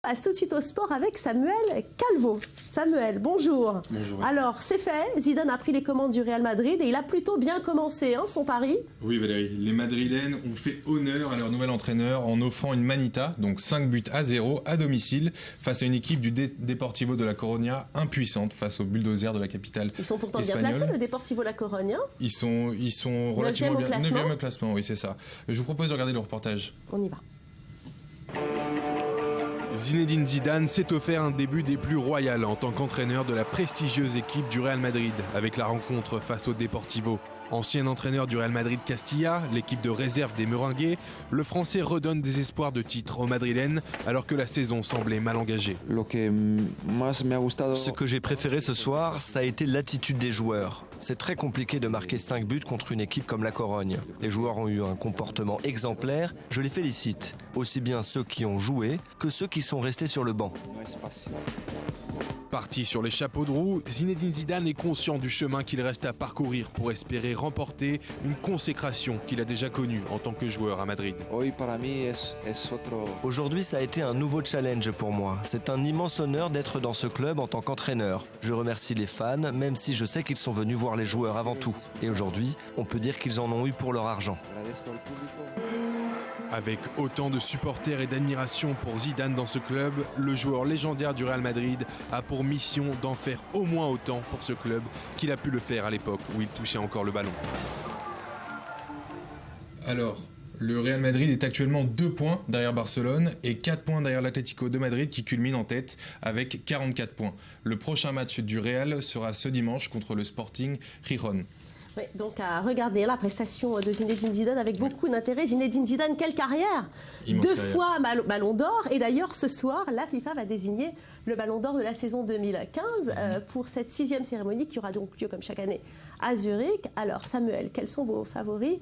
passe tout de suite au sport avec Samuel Calvo. Samuel, bonjour. Bonjour. Alors, c'est fait, Zidane a pris les commandes du Real Madrid et il a plutôt bien commencé son pari. Oui Valérie, les Madrilènes ont fait honneur à leur nouvel entraîneur en offrant une manita, donc 5-0 à domicile, face à une équipe du Deportivo de la Coruña impuissante face aux bulldozers de la capitale Ils sont pourtant espagnole. bien placés, le Deportivo La Coruña. Ils sont relativement bien. 9e au classement, oui c'est ça. Je vous propose de regarder le reportage. On y va. Zinedine Zidane s'est offert un début des plus royales en tant qu'entraîneur de la prestigieuse équipe du Real Madrid avec la rencontre face au Deportivo. Ancien entraîneur du Real Madrid Castilla, l'équipe de réserve des Merengues, le Français redonne des espoirs de titre aux Madrilènes alors que la saison semblait mal engagée. Ce que j'ai préféré ce soir, ça a été l'attitude des joueurs. C'est très compliqué de marquer 5 buts contre une équipe comme la Corogne. Les joueurs ont eu un comportement exemplaire, je les félicite. Aussi bien ceux qui ont joué que ceux qui sont restés sur le banc. Parti sur les chapeaux de roue, Zinedine Zidane est conscient du chemin qu'il reste à parcourir pour espérer remporter une consécration qu'il a déjà connue en tant que joueur à Madrid. Aujourd'hui, ça a été un nouveau challenge pour moi. C'est un immense honneur d'être dans ce club en tant qu'entraîneur. Je remercie les fans, même si je sais qu'ils sont venus voir les joueurs avant tout. Et aujourd'hui, on peut dire qu'ils en ont eu pour leur argent. Avec autant de supporters et d'admiration pour Zidane dans ce club, le joueur légendaire du Real Madrid a pour mission d'en faire au moins autant pour ce club qu'il a pu le faire à l'époque où il touchait encore le ballon. Alors, le Real Madrid est actuellement 2 points derrière Barcelone et 4 points derrière l'Atlético de Madrid qui culmine en tête avec 44 points. Le prochain match du Real sera ce dimanche contre le Sporting Gijón. Oui, donc à regarder la prestation de Zinedine Zidane avec beaucoup d'intérêt. Zinedine Zidane, quelle carrière! Immense 2 carrière. fois Ballon d'Or. Et d'ailleurs, ce soir, la FIFA va désigner le Ballon d'Or de la saison 2015 pour cette 6e cérémonie qui aura donc lieu comme chaque année à Zurich. Alors Samuel, quels sont vos favoris?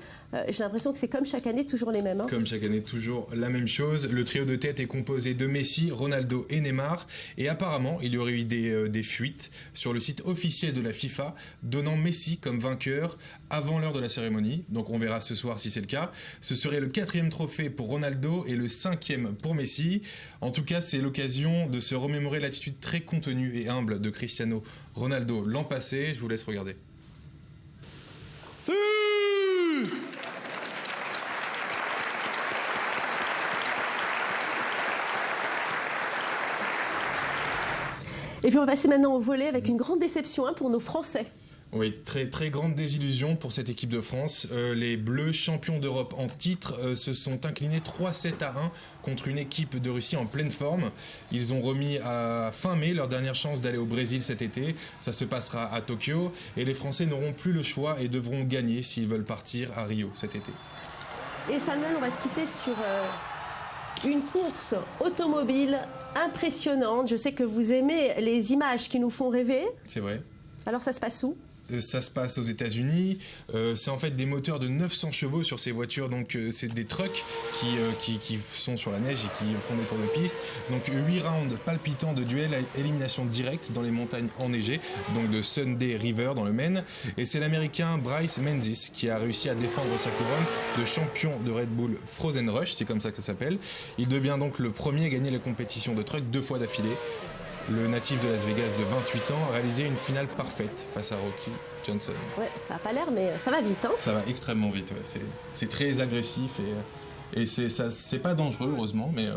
J'ai l'impression que c'est comme chaque année, toujours les mêmes. Comme chaque année, toujours la même chose. Le trio de tête est composé de Messi, Ronaldo et Neymar. Et apparemment, il y aurait eu des fuites sur le site officiel de la FIFA, donnant Messi comme vainqueur avant l'heure de la cérémonie. Donc on verra ce soir si c'est le cas. Ce serait le 4e trophée pour Ronaldo et le 5e pour Messi. En tout cas, c'est l'occasion de se remémorer l'attitude très contenue et humble de Cristiano Ronaldo l'an passé. Je vous laisse regarder. Et puis on va passer maintenant au volley avec une grande déception pour nos Français. Oui, très grande désillusion pour cette équipe de France. Les Bleus, champions d'Europe en titre, se sont inclinés 3-7-1 contre une équipe de Russie en pleine forme. Ils ont remis à fin mai leur dernière chance d'aller au Brésil cet été. Ça se passera à Tokyo et les Français n'auront plus le choix et devront gagner s'ils veulent partir à Rio cet été. Et Samuel, on va se quitter sur une course automobile impressionnante. Je sais que vous aimez les images qui nous font rêver. C'est vrai. Alors ça se passe où ? Ça se passe aux États-Unis. C'est en fait des moteurs de 900 chevaux sur ces voitures. Donc c'est des trucks qui sont sur la neige et qui font des tours de piste. Donc 8 rounds palpitants de duel à élimination directe dans les montagnes enneigées, donc de Sunday River dans le Maine. Et c'est l'Américain Bryce Menzies qui a réussi à défendre sa couronne de champion de Red Bull Frozen Rush, c'est comme ça que ça s'appelle. Il devient donc le premier à gagner la compétition de truck 2 fois d'affilée. Le natif de Las Vegas de 28 ans a réalisé une finale parfaite face à Rocky Johnson. Ouais, ça n'a pas l'air, mais ça va vite. Ça va extrêmement vite, ouais. C'est très agressif et c'est pas dangereux, heureusement, mais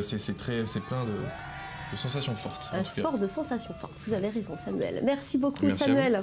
c'est plein de sensations fortes. Un sport de sensations fortes. Vous avez raison, Samuel. Merci beaucoup, Merci Samuel.